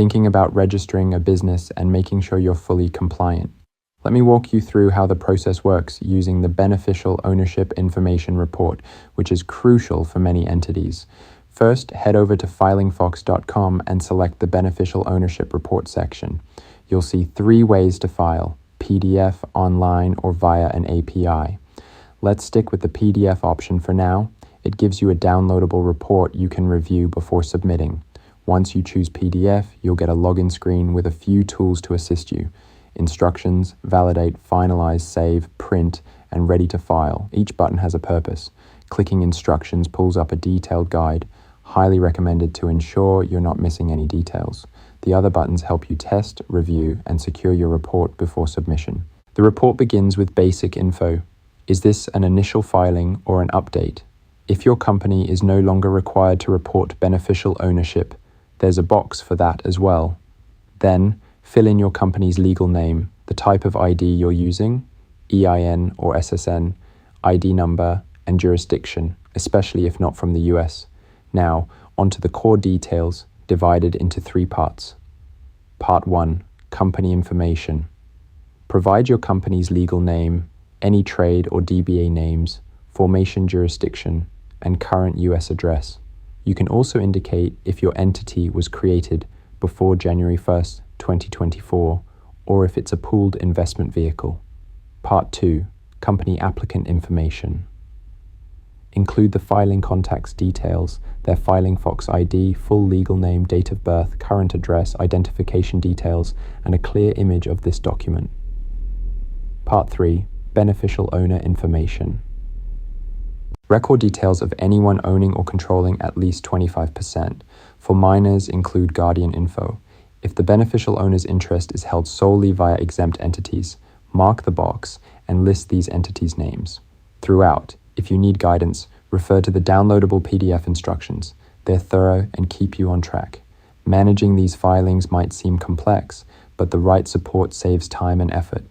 thinking about registering a business and making sure you're fully compliant. Let me walk you through how the process works using the Beneficial Ownership Information Report, which is crucial for many entities. First, head over to filingfox.com and select the Beneficial Ownership Report section. You'll see 3 ways to file: PDF, online, or via an API. Let's stick with the PDF option for now. It gives you a downloadable report you can review before submitting. Once you choose PDF, you'll get a login screen with a few tools to assist you: instructions, validate, finalize, save, print, and ready to file. Each button has a purpose. Clicking instructions pulls up a detailed guide, highly recommended to ensure you're not missing any details. The other buttons help you test, review, and secure your report before submission. The report begins with basic info. Is this an initial filing or an update? If your company is no longer required to report beneficial ownership, there's a box for that as well. Then, fill in your company's legal name, the type of ID you're using, EIN or SSN, ID number, and jurisdiction, especially if not from the US. Now, onto the core details, divided into 3 parts. Part 1, company information. Provide your company's legal name, any trade or DBA names, formation jurisdiction, and current US address. You can also indicate if your entity was created before January 1st, 2024, or if it's a pooled investment vehicle. Part 2, company applicant information. Include the filing contact's details, their Filing Fox ID, full legal name, date of birth, current address, identification details, and a clear image of this document. Part 3, beneficial owner information. Record details of anyone owning or controlling at least 25%. For minors, include guardian info. If the beneficial owner's interest is held solely via exempt entities, mark the box and list these entities' names. Throughout, if you need guidance, refer to the downloadable PDF instructions. They're thorough and keep you on track. Managing these filings might seem complex, but the right support saves time and effort.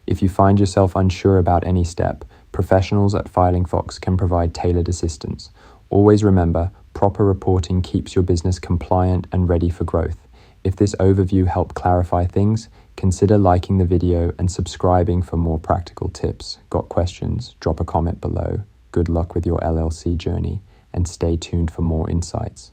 If you find yourself unsure about any step, professionals at Filing Fox can provide tailored assistance. Always remember, proper reporting keeps your business compliant and ready for growth. If this overview helped clarify things, consider liking the video and subscribing for more practical tips. Got questions? Drop a comment below. Good luck with your LLC journey, and stay tuned for more insights.